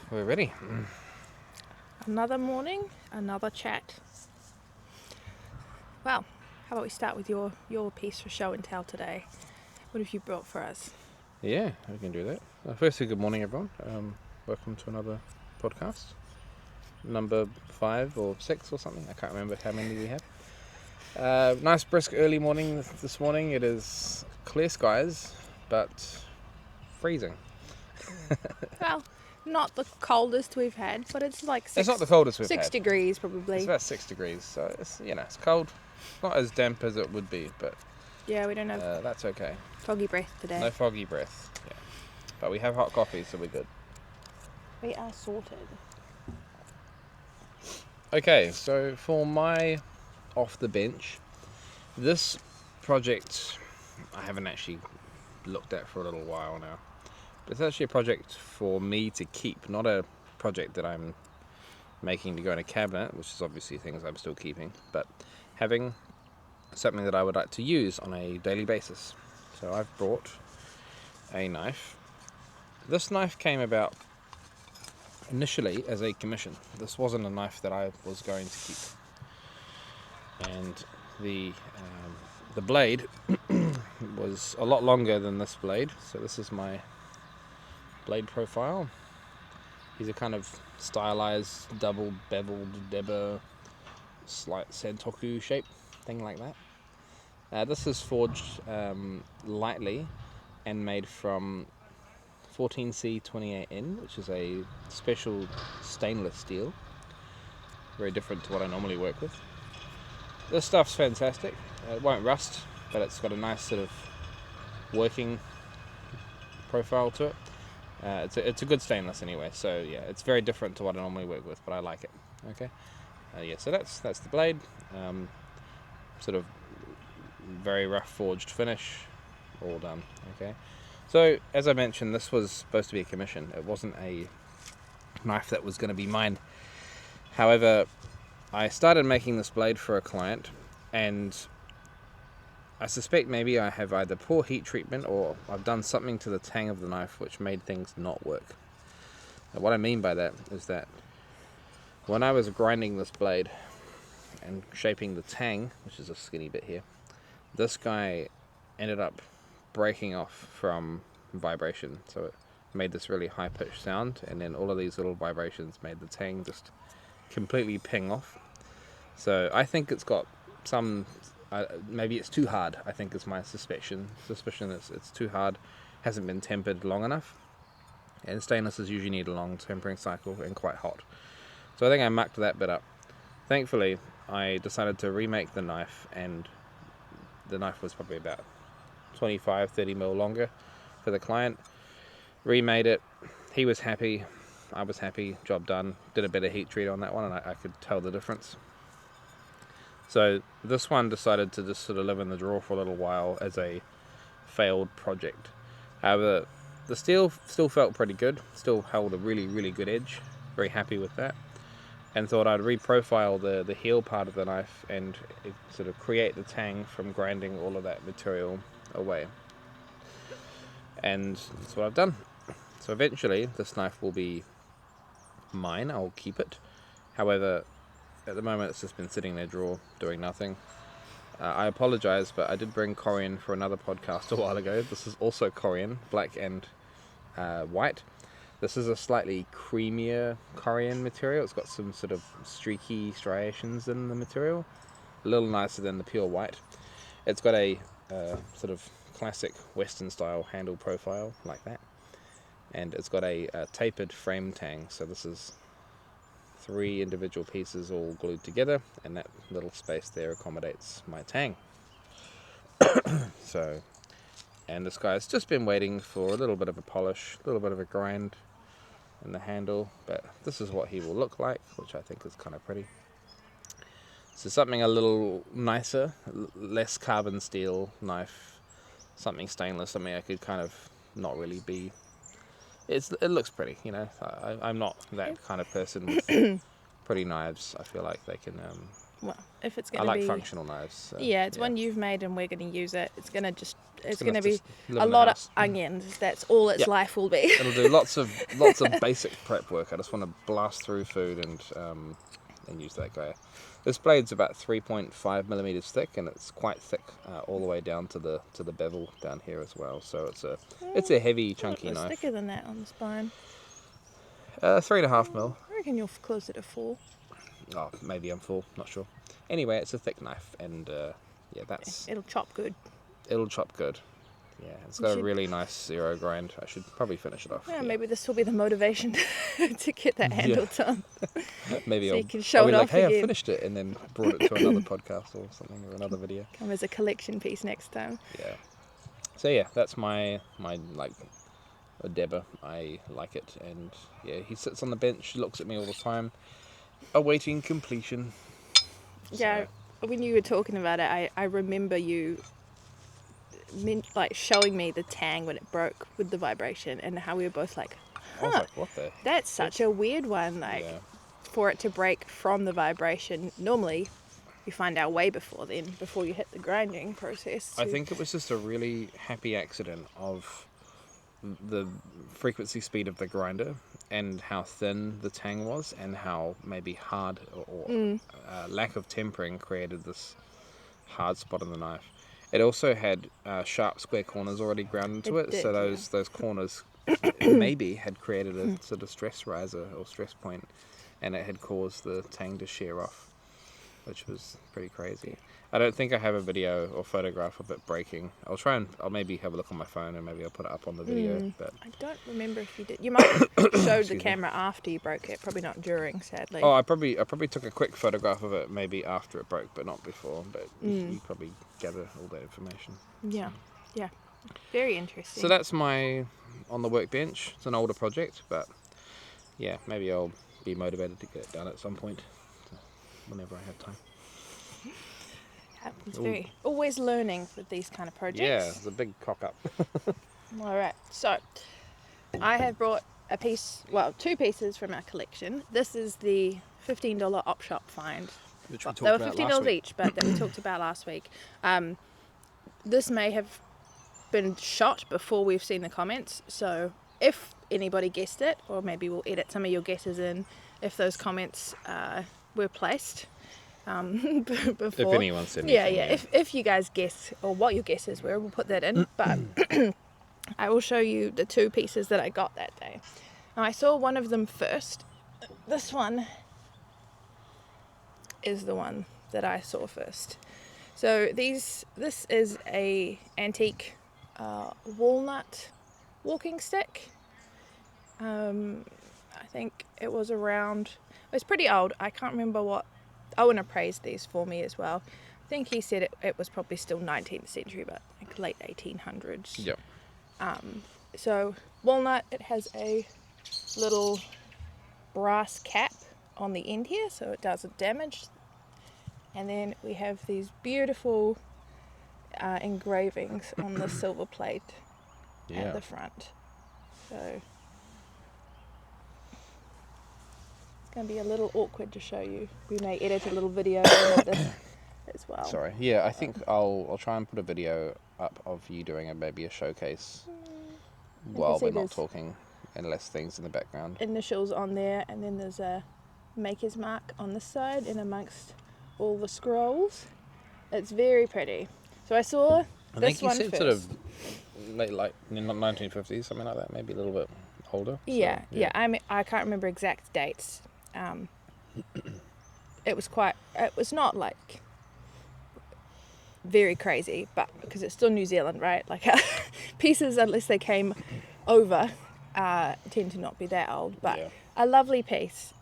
We're ready. Another morning, another chat. Well, how about we start with your piece for show and tell today? What have you brought for us? Yeah, we can do that. Firstly, good morning, everyone. Welcome to another podcast. Number 5 or 6 or something. I can't remember how many we have. Nice brisk early morning this morning. It is clear skies, but freezing. Well, not the coldest we've had, but it's like It's not the coldest we've 6 had. degrees probably. It's about 6 degrees, so it's cold. Not as damp as it would be, but Yeah, we don't have that's okay. foggy breath today. No foggy breath. Yeah, but we have hot coffee, so we're good. We are sorted. Okay, so for my off the bench, this project I haven't actually looked at for a little while now. But it's actually a project for me to keep, not a project that I'm making to go in a cabinet, which is obviously things I'm still keeping, but having something that I would like to use on a daily basis. So I've brought a knife. This knife came about initially as a commission. This wasn't a knife that I was going to keep. And the blade was a lot longer than this blade. So this is my blade profile. These are kind of stylized, double beveled Deba, slight Sentoku shape, thing like that. This is forged lightly and made from 14C28N, which is a special stainless steel. Very different to what I normally work with. This stuff's fantastic. It won't rust, but it's got a nice sort of working profile to it. It's a good stainless anyway, so yeah, it's very different to what I normally work with, but I like it. Okay, so that's the blade. Sort of very rough forged finish, all done. Okay, so as I mentioned, this was supposed to be a commission. It wasn't a knife that was going to be mine. However, I started making this blade for a client, and I suspect maybe I have either poor heat treatment or I've done something to the tang of the knife which made things not work. Now, what I mean by that is that when I was grinding this blade and shaping the tang, which is a skinny bit here, this guy ended up breaking off from vibration. So it made this really high-pitched sound, and then all of these little vibrations made the tang just completely ping off. So I think it's got some... maybe it's too hard, I think is my suspicion. It's too hard, hasn't been tempered long enough. And stainlesses usually need a long tempering cycle and quite hot. So I think I mucked that bit up. Thankfully, I decided to remake the knife, and the knife was probably about 25-30 mil longer for the client. Remade it, he was happy, I was happy, job done. Did a bit of heat treat on that one, and I could tell the difference. So this one decided to just sort of live in the drawer for a little while as a failed project. However, the steel still felt pretty good, still held a really, really good edge. Very happy with that. And thought I'd reprofile the heel part of the knife and sort of create the tang from grinding all of that material away. And that's what I've done. So eventually this knife will be mine, I'll keep it. However, at the moment it's just been sitting in a drawer doing nothing. I apologise, but I did bring Corian for another podcast a while ago. This is also Corian, black and white. This is a slightly creamier Corian material. It's got some sort of streaky striations in the material. A little nicer than the pure white. It's got a sort of classic Western style handle profile like that. And it's got a tapered frame tang. So this is 3 individual pieces all glued together, and that little space there accommodates my tang. So, and this guy's just been waiting for a little bit of a polish, a little bit of a grind in the handle, but this is what he will look like, which I think is kind of pretty. So something a little nicer, less carbon steel knife, something stainless, something I could kind of not really be... It looks pretty, I'm not that kind of person with pretty knives. I feel like they can well, if it's I going to like be... functional knives. So, Yeah, it's one you've made and we're going to use it. It's going to gonna be just live a in the lot of house. onions. That's all its Yep. life will be. It'll do lots of basic prep work. I just want to blast through food and use that grater. This blade's about 3.5 millimeters thick, and it's quite thick all the way down to the bevel down here as well. So it's a heavy, chunky It was knife. thicker than that on the spine. 3.5 mil. I reckon you're closer to 4. Oh, maybe I'm full. Not sure. Anyway, it's a thick knife, and It'll chop good. it'll chop good. Yeah, it's got a really nice zero grind. I should probably finish it off. Yeah, maybe this will be the motivation to get that handle done. Maybe So I'll you can show be it like, off hey, again. I finished it, and then brought it to another podcast or something, or another video. Come as a collection piece next time. Yeah. So yeah, that's my like Debba. I like it, and yeah, he sits on the bench, looks at me all the time, awaiting completion. Yeah, when you were talking about it, I remember you showing me the tang when it broke with the vibration, and how we were both like, I was like, what the? that's such a weird one. For it to break from the vibration, normally you find out way before you hit the grinding process. I think it was just a really happy accident of the frequency speed of the grinder and how thin the tang was, and how maybe hard or lack of tempering created this hard spot on the knife. It also had sharp square corners already ground into it, so those corners maybe had created a sort of stress riser or stress point, and it had caused the tang to shear off, which was pretty crazy. I don't think I have a video or photograph of it breaking. I'll maybe have a look on my phone, and maybe I'll put it up on the video. But I don't remember if you did. You might have showed the camera after you broke it, probably not during, sadly. Oh, I probably took a quick photograph of it maybe after it broke, but not before. But you probably gather all that information. Yeah, very interesting. So that's my on the workbench. It's an older project, but yeah, maybe I'll be motivated to get it done at some point, whenever I have time. It's very always learning with these kind of projects. Yeah, it's a big cock up. All right, so I have brought two pieces from our collection. This is the $15 op shop find. Which we talked They were about $15 last week. each, but that we talked about last week. This may have been shot before we've seen the comments, so if anybody guessed it, or maybe we'll edit some of your guesses in if those comments were placed before. If anyone said anything. Yeah. If you guys guess, or what your guesses were, we'll put that in. But I will show you the two pieces that I got that day. Now, I saw one of them first. This one is the one that I saw first. So this is a antique walnut walking stick. I think it was pretty old. I can't remember what. Owen appraised these for me as well. I think he said it was probably still 19th century, but like late 1800s. Yep. So walnut, it has a little brass cap on the end here, so it doesn't damage. And then we have these beautiful engravings on the silver plate at the front. So going to be a little awkward to show you. We may edit a little video of this as well. Sorry. Yeah, I think I'll try and put a video up of you doing maybe a showcase while we're not talking, and less things in the background. Initials on there, and then there's a maker's mark on the side in amongst all the scrolls. It's very pretty. So I saw this one first. I think you said sort of late, like 1950s, something like that, maybe a little bit older. Yeah. I can't remember exact dates. It was not like very crazy, but because it's still New Zealand, right? Like pieces, unless they came over, tend to not be that old. But a lovely piece,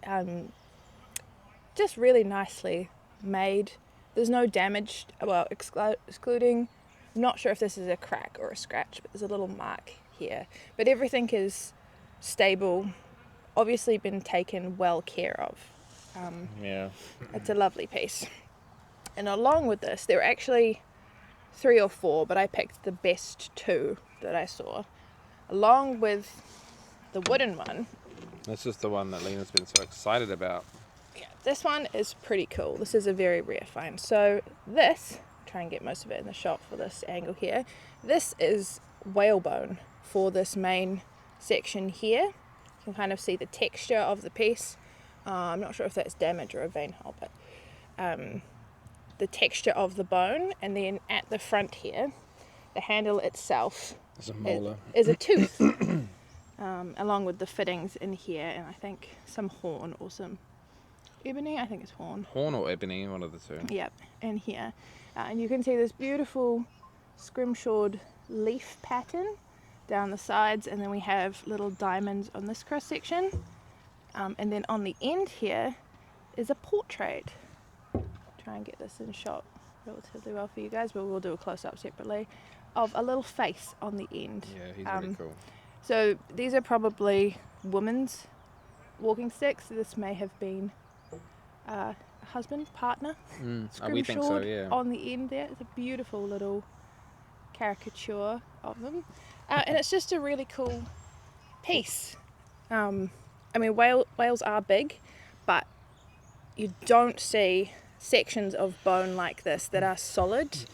just really nicely made. There's no damage, well, excluding. I'm not sure if this is a crack or a scratch, but there's a little mark here. But everything is stable, obviously been taken well care of. It's a lovely piece. And along with this, there were actually 3 or 4, but I picked the best 2 that I saw. Along with the wooden one. This is the one that Lena's been so excited about. Yeah, this one is pretty cool. This is a very rare find. So this, try and get most of it in the shot for this angle here. This is whalebone for this main section here. You can kind of see the texture of the piece. I'm not sure if that's damage or a vein hole, but the texture of the bone, and then at the front here, the handle itself It's a molar. is a tooth, along with the fittings in here, and I think some horn or some ebony. I think it's horn. Horn or ebony, one of the two. Yep, in here, and you can see this beautiful scrimshawed leaf pattern down the sides, and then we have little diamonds on this cross section, and then on the end here is a portrait. Try and get this in shot relatively well for you guys, but we'll do a close-up separately of a little face on the end. Yeah, he's really cool. So these are probably women's walking sticks. This may have been a husband, partner. We think so, yeah. On the end there, it's a beautiful little caricature of them, and it's just a really cool piece. I mean, whales are big, but you don't see sections of bone like this that are solid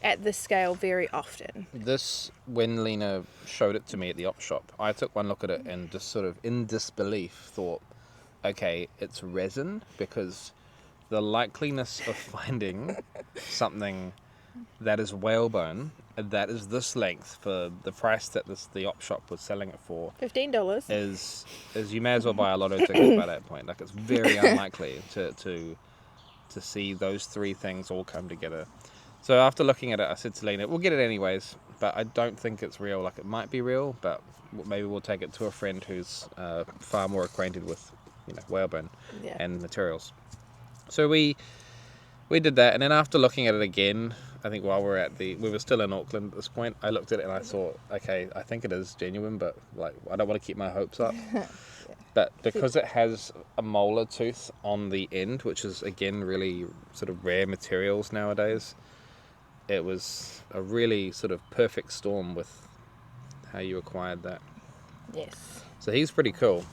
at this scale very often. This, when Lena showed it to me at the op shop, I took one look at it and just sort of in disbelief thought, okay, it's resin, because the likeliness of finding something that is whalebone that is this length for the price that the op shop was selling it for $15 is you may as well buy a lotto ticket by that point. Like, it's very unlikely to see those three things all come together. So after looking at it, I said to Lena, we'll get it anyways, but I don't think it's real. Like, it might be real, but maybe we'll take it to a friend who's far more acquainted with, whalebone and materials. So we did that, and then after looking at it again, I think while we were still in Auckland at this point, I looked at it and I thought, okay, I think it is genuine, but like, I don't want to keep my hopes up. But because it has a molar tooth on the end, which is again really sort of rare materials nowadays, it was a really sort of perfect storm with how you acquired that. Yes. So he's pretty cool.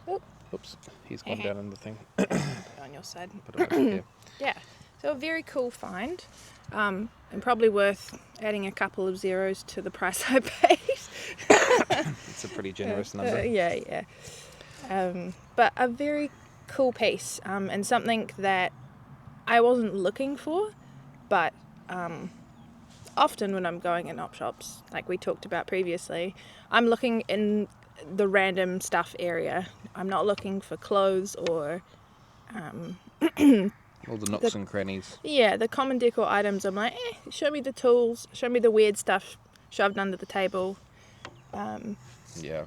Oop. Oops, he's gone down in the thing. Put it on your side. Put it over here. Yeah, so a very cool find, and probably worth adding a couple of zeros to the price I paid. It's a pretty generous number. Yeah. But a very cool piece, and something that I wasn't looking for, but often when I'm going in op shops, like we talked about previously, I'm looking in the random stuff area. I'm not looking for clothes or all the nooks and crannies. Yeah, the common decor items. I'm like, show me the tools, show me the weird stuff shoved under the table. Yeah.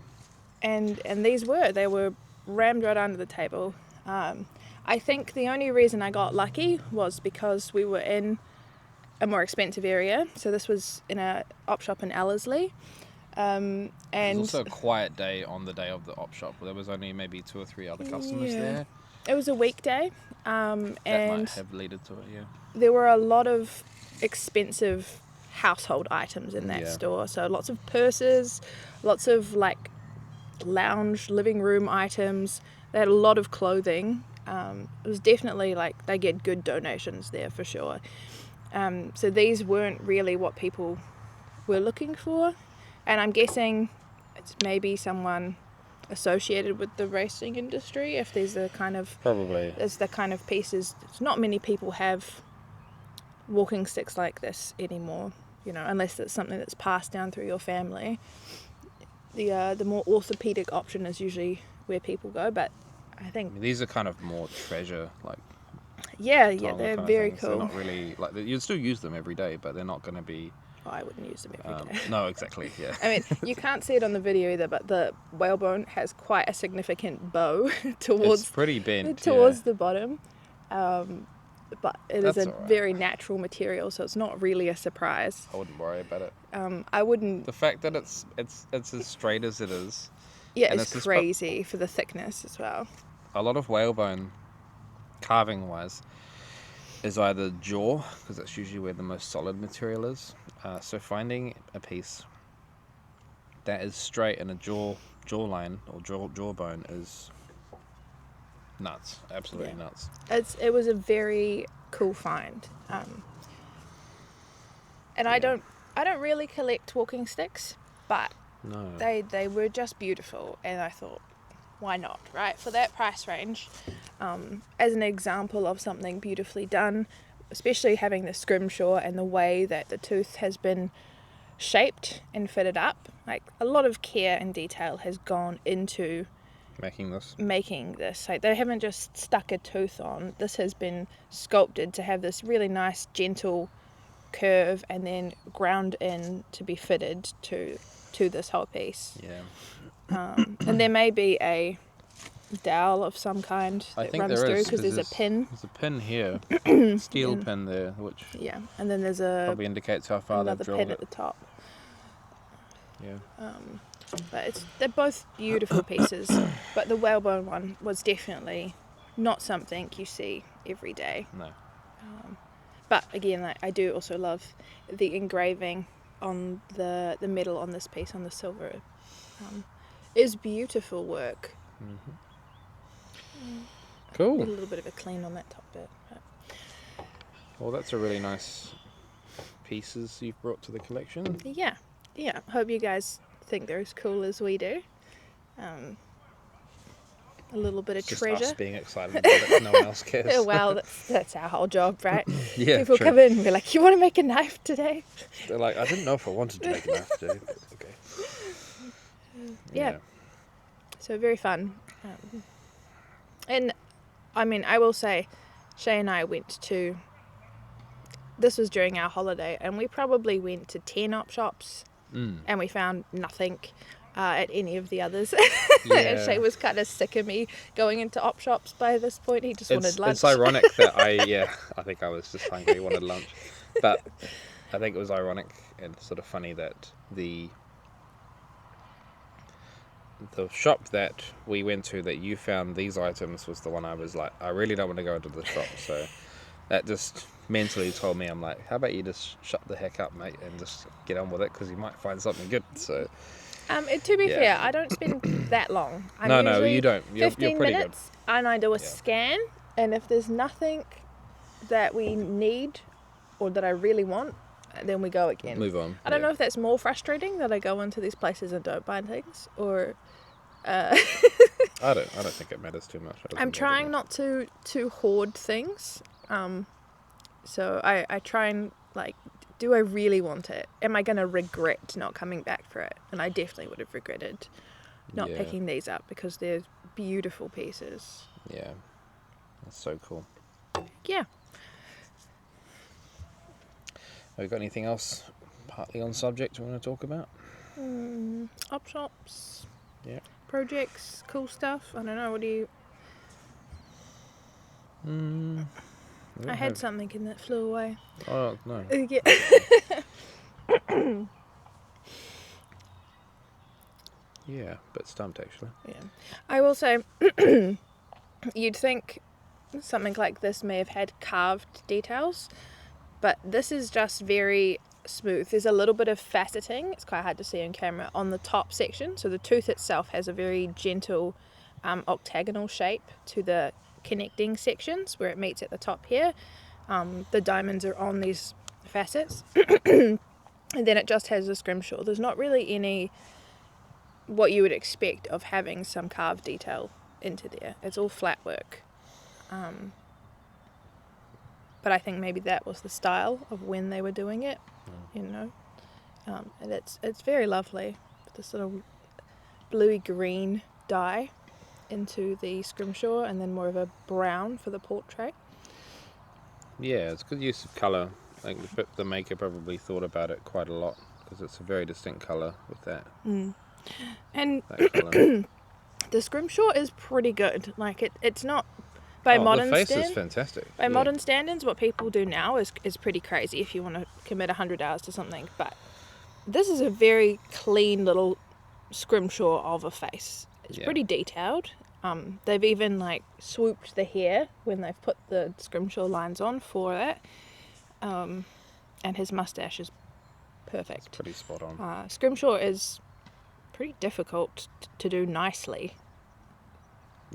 And they were rammed right under the table. I think the only reason I got lucky was because we were in a more expensive area. So this was in a op shop in Ellerslie. And it was also a quiet day on the day of the op shop. There was only maybe 2 or 3 other customers there. It was a weekday. That and might have led to it, yeah. There were a lot of expensive household items in that store. So lots of purses, lots of like lounge living room items. They had a lot of clothing. It was definitely like they get good donations there for sure. So these weren't really what people were looking for, and I'm guessing it's maybe someone associated with the racing industry. If there's the kind of pieces, not many people have walking sticks like this anymore. Unless it's something that's passed down through your family. The more orthopedic option is usually where people go, but I think these are kind of more treasure, like they're very cool. They're not really like, you'd still use them every day, but they're not going to be. Oh, I wouldn't use them every day. No, exactly. Yeah. I mean, you can't see it on the video either, but the whalebone has quite a significant bow towards. It's pretty bent towards the bottom, but That's is a alright. very natural material, so it's not really a surprise. I wouldn't worry about it. I wouldn't. The fact that it's as straight as it is. Yeah, and it's crazy for the thickness as well. A lot of whalebone, carving wise, is either jaw, because that's usually where the most solid material is. So finding a piece that is straight in a jawline or jawbone is nuts, absolutely nuts. It was a very cool find, and I don't really collect walking sticks, but No. they were just beautiful, and I thought, why not, right? For that price range, as an example of something beautifully done, especially having the scrimshaw and the way that the tooth has been shaped and fitted up, like a lot of care and detail has gone into making this. Like, they haven't just stuck a tooth on. This has been sculpted to have this really nice gentle curve and then ground in to be fitted to this whole piece. And there may be a dowel of some kind that runs through, because there's a pin. There's a pin here, steel pin there, which and then there's probably indicates how far they've drilled pin it. at the top. Yeah. But they're both beautiful pieces, but the whalebone one was definitely not something you see every day. No. But again, I do also love the engraving on the metal on this piece, on the silver. Is beautiful work. Cool. Did a little bit of a clean on that top bit. But. Well, that's a really nice pieces you've brought to the collection. Yeah. Hope you guys think they're as cool as we do. A little bit of Just treasure. us being excited about it. No one else cares. Oh, well, that's our whole job, right? Yeah, People true. come in, we're like, you want to make a knife today? They're like, I didn't know if I wanted to make a knife today. Okay. Yeah. So very fun. And I mean, I will say, Shay and I went to, this was during our holiday, and we probably went to 10 op shops, and we found nothing at any of the others. And Shay was kind of sick of me going into op shops by this point. He just wanted lunch. It's ironic that I think I was just hungry, wanted lunch. But I think it was ironic and sort of funny that the shop that we went to that you found these items was the one I was like, I really don't want to go into the shop. So that just mentally told me, I'm like, how about you just shut the heck up, mate, and just get on with it, because you might find something good. So to be fair, I don't spend that long. No, you don't. You're 15 pretty minutes, and I do a scan, and if there's nothing that we need or that I really want, then we go again. Move on. I don't know if that's more frustrating that I go into these places and don't buy things, or I don't think it matters too much. I'm trying not to hoard things. So I try and, like, do I really want it? Am I going to regret not coming back for it? And I definitely would have regretted not picking these up, because they're beautiful pieces. Yeah. That's so cool. Yeah. Have you got anything else partly on subject you want to talk about? Op shops. Yeah. Projects, cool stuff. I don't know, what do you... I had something and that flew away. Oh, no. Yeah. Yeah, but stumped actually. Yeah. I will say, you'd think something like this may have had carved details, but this is just very smooth. There's a little bit of faceting, it's quite hard to see on camera, on the top section. So the tooth itself has a very gentle octagonal shape to the connecting sections where it meets at the top here. The diamonds are on these facets. And then it just has a scrimshaw. There's not really any what you would expect of having some carved detail into there. It's all flat work. But I think maybe that was the style of when they were doing it, you know. And it's very lovely. This sort of bluey green dye into the scrimshaw, and then more of a brown for the portrait. Yeah, it's good use of colour. I think the maker probably thought about it quite a lot, because it's a very distinct colour with that. And that colour. The scrimshaw is pretty good. Like it's not by modern the face standards. is fantastic. By modern standards, what people do now is pretty crazy if you want to commit 100 hours to something. But this is a very clean little scrimshaw of a face. It's pretty detailed. They've even like swooped the hair when they've put the scrimshaw lines on for that. And his mustache is perfect. It's pretty spot on. Scrimshaw is pretty difficult to do nicely.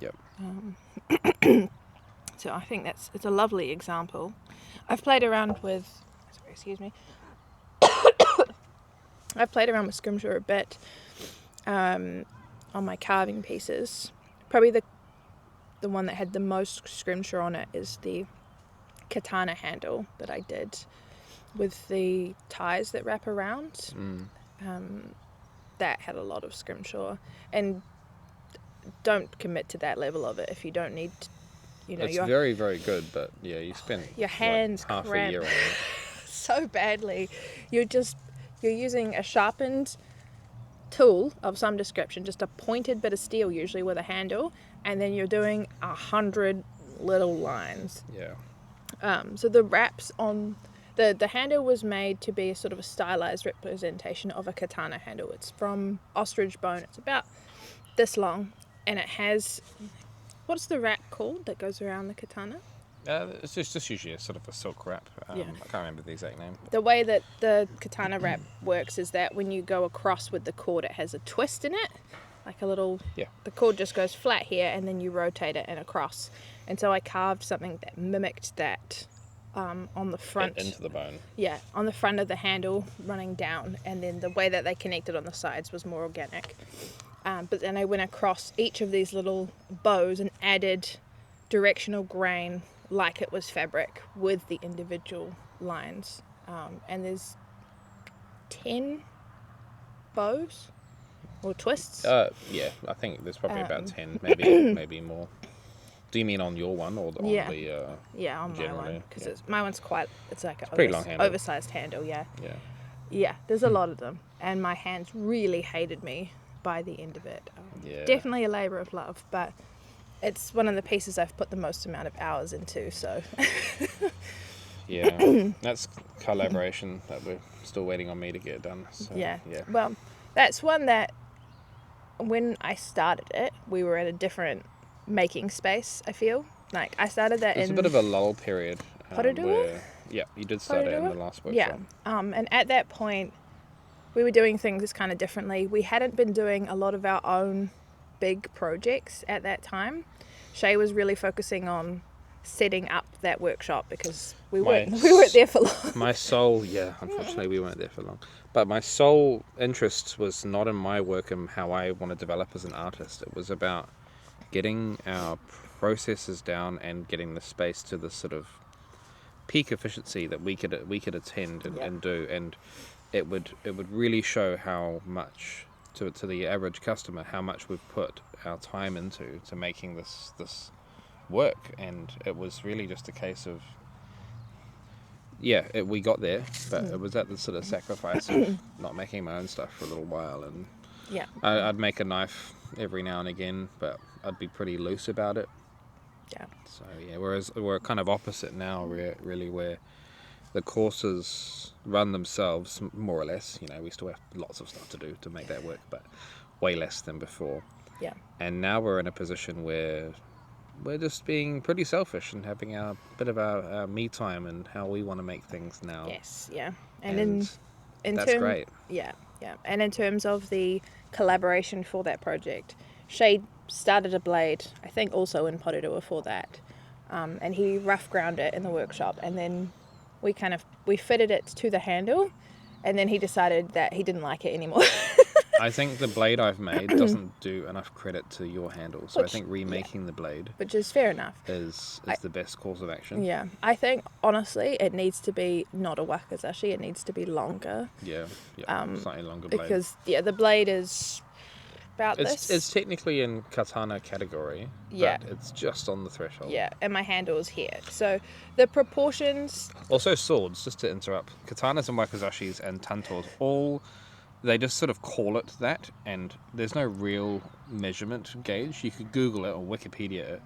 Yep. So I think it's a lovely example. I've played around with, sorry, excuse me. I've played around with scrimshaw a bit on my carving pieces. Probably the one that had the most scrimshaw on it is the katana handle that I did with the ties that wrap around. That had a lot of scrimshaw, and don't commit to that level of it if you don't need to, it's very, very good, but yeah, you spend your hands half cramp a year on it. so badly. You're using a sharpened tool of some description, just a pointed bit of steel usually with a handle, and then you're doing 100 little lines. Yeah. So the wraps on the handle was made to be a sort of a stylized representation of a katana handle. It's from ostrich bone. It's about this long, and it has, what's the wrap called that goes around the katana? It's just usually a sort of a silk wrap. Yeah. I can't remember the exact name. The way that the katana wrap works is that when you go across with the cord, it has a twist in it, like a little. Yeah. The cord just goes flat here, and then you rotate it and across. And so I carved something that mimicked that on the front. Into the bone. Yeah, on the front of the handle, running down, and then the way that they connected on the sides was more organic. But then I went across each of these little bows and added directional grain like it was fabric with the individual lines. And there's 10 bows or twists. Yeah, I think there's probably about 10, maybe more. Do you mean on your one or on Yeah. the? Yeah, on my generally, one, because yeah. my one's quite. It's like It's pretty long handle. oversized handle. Yeah. Yeah. Yeah, there's a lot of them, and my hands really hated me by the end of it. Yeah. Definitely a labour of love, but it's one of the pieces I've put the most amount of hours into. So. Yeah, that's collaboration that we're still waiting on me to get done. So, Yeah. Yeah. Well, that's one that when I started it, we were at a different making space, I feel. Like, I started that There's a bit of a lull period. Potato? Where, yeah, you did start it in the last workshop. Yeah. And at that point, we were doing things kind of differently. We hadn't been doing a lot of our own big projects at that time. Shay was really focusing on setting up that workshop because we weren't there for long. My sole, unfortunately we weren't there for long. But my sole interest was not in my work and how I want to develop as an artist. It was about getting our processes down and getting the space to the sort of peak efficiency that we could attend and do, and it would really show how much to the average customer how much we've put our time into to making this work. And it was really just a case of we got there, but it was at the sort of sacrifice of not making my own stuff for a little while. And I'd make a knife every now and again, but I'd be pretty loose about it. Yeah. So whereas we're kind of opposite now, really, where the courses run themselves more or less. We still have lots of stuff to do to make that work, but way less than before. Yeah. And now we're in a position where we're just being pretty selfish and having a bit of our me time and how we want to make things now. Yes. Yeah. And in that's great. Yeah. Yeah. And in terms of the collaboration for that project, Shay started a blade, I think also in Porirua for that, and he rough ground it in the workshop, and then we fitted it to the handle, and then he decided that he didn't like it anymore. I think the blade I've made doesn't do enough credit to your handle, so I think remaking the blade, which is fair enough, is the best course of action. Yeah, I think honestly it needs to be not a wakizashi, it needs to be longer. Yeah, slightly longer blade. Because the blade is about this. It's technically in katana category, but it's just on the threshold. Yeah, and my handle is here. So the proportions... Also swords, just to interrupt, katanas and wakizashis and tantos, they just sort of call it that, and there's no real measurement gauge. You could Google it or Wikipedia it,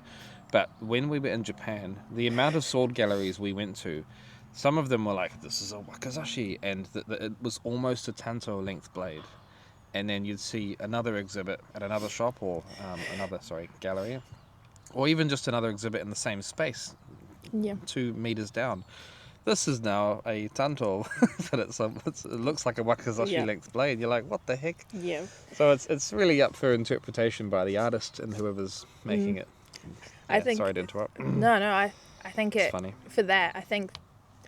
but when we were in Japan, the amount of sword galleries we went to, some of them were like, this is a wakizashi, and it was almost a tanto length blade. And then you'd see another exhibit at another shop or gallery, or even just another exhibit in the same space, 2 meters down, this is now a tanto, but it looks like a wakizashi Yeah. length blade. You're like, what the heck? Yeah. So it's really up for interpretation by the artist and whoever's making it. I think- Sorry to interrupt. No, I think It's it funny. for that. I think,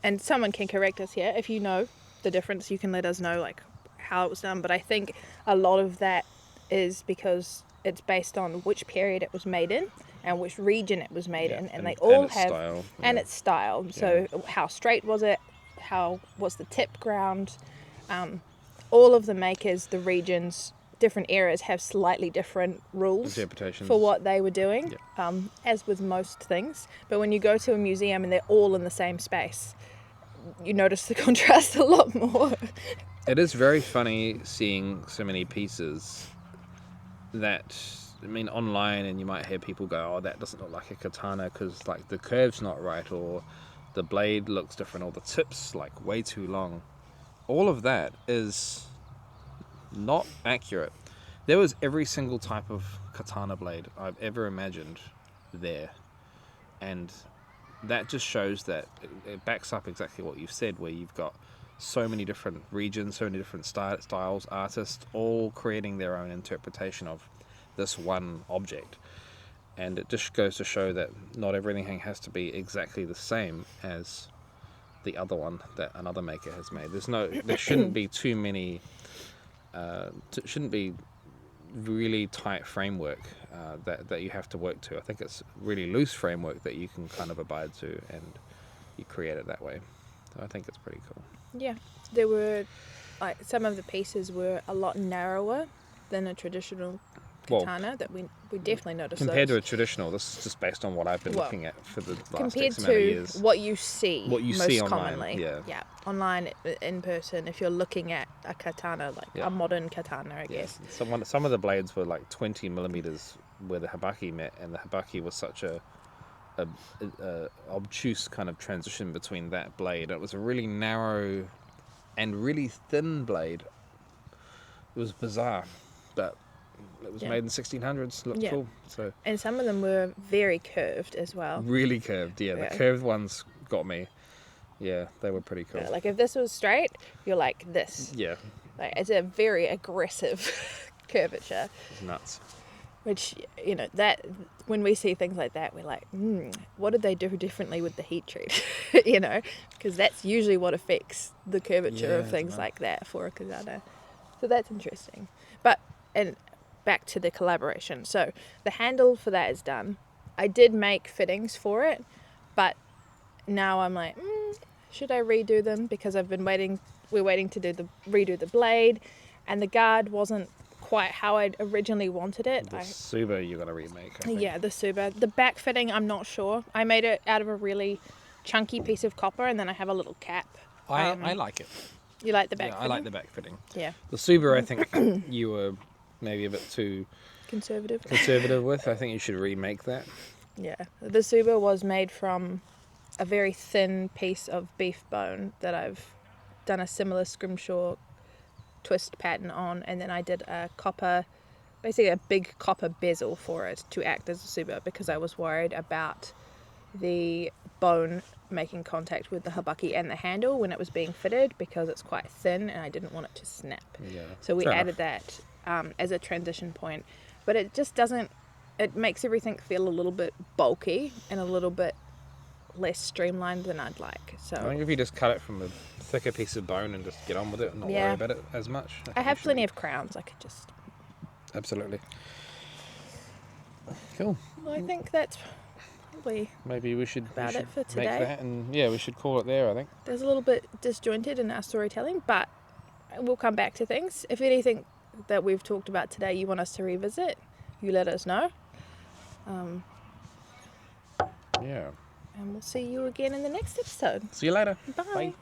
and someone can correct us here if you know the difference. You can let us know like how it was done. But I think a lot of that is because it's based on which period it was made in and which region it was made in, and they all its have style. and yeah. its style. So how straight was it? How was the tip ground? All of the makers, the regions, different eras have slightly different rules Interpretations. for what they were doing, as with most things. But when you go to a museum and they're all in the same space, you notice the contrast a lot more. It is very funny seeing so many pieces that, I mean, online, and you might hear people go, oh, that doesn't look like a katana because like the curve's not right, or the blade looks different, or the tip's like way too long. All of that is not accurate. There was every single type of katana blade I've ever imagined there, and that just shows that it backs up exactly what you've said, where you've got so many different regions, so many different styles, artists, all creating their own interpretation of this one object. And it just goes to show that not everything has to be exactly the same as the other one that another maker has made. There shouldn't be too many, shouldn't be really tight framework that you have to work to. I think it's really loose framework that you can kind of abide to, and you create it that way. So I think it's pretty cool. Yeah, there were like some of the pieces were a lot narrower than a traditional katana that we definitely noticed. Compared those. to a traditional, this is just based on what I've been looking at for the last compared X amount of to years. what you see most online, commonly. yeah. Online, in person, if you're looking at a katana, like a modern katana, I guess. Some of the blades were like 20 millimeters where the habaki met, and the habaki was such a obtuse kind of transition between that blade. It was a really narrow and really thin blade. It was bizarre, but it was made in the 1600s. Looked cool. So and some of them were very curved as well. Really curved. The curved ones got me. Yeah, they were pretty cool. Like if this was straight, you're like this. Yeah. Like it's a very aggressive curvature. It's nuts. Which, that when we see things like that, we're like, what did they do differently with the heat treat? Because that's usually what affects the curvature of things like that for a katana. So that's interesting. And back to the collaboration. So the handle for that is done. I did make fittings for it, but now I'm like, should I redo them? Because we're waiting to redo the blade, and the guard wasn't quite how I'd originally wanted it. The Suba you're going to remake, I think. Yeah, the Suba. The back fitting, I'm not sure. I made it out of a really chunky piece of copper, and then I have a little cap. I like it. You like the back fitting? I like the back fitting. Yeah. The Suba, I think you were maybe a bit too Conservative with. I think you should remake that. Yeah. The Suba was made from a very thin piece of beef bone that I've done a similar scrimshaw twist pattern on, and then I did basically a big copper bezel for it to act as a Suba, because I was worried about the bone making contact with the habaki and the handle when it was being fitted, because it's quite thin and I didn't want it to snap. Yeah. So we added that as a transition point, but it just doesn't, it makes everything feel a little bit bulky and a little bit less streamlined than I'd like. So I think if you just cut it from a thicker piece of bone and just get on with it and not worry about it as much. I have plenty of crowns. I could just... Absolutely. Cool. Well, I think that's probably maybe we should about it for today. Make that, and we should call it there, I think. There's a little bit disjointed in our storytelling, but we'll come back to things. If anything that we've talked about today you want us to revisit, you let us know. Yeah. And we'll see you again in the next episode. See you later. Bye. Bye.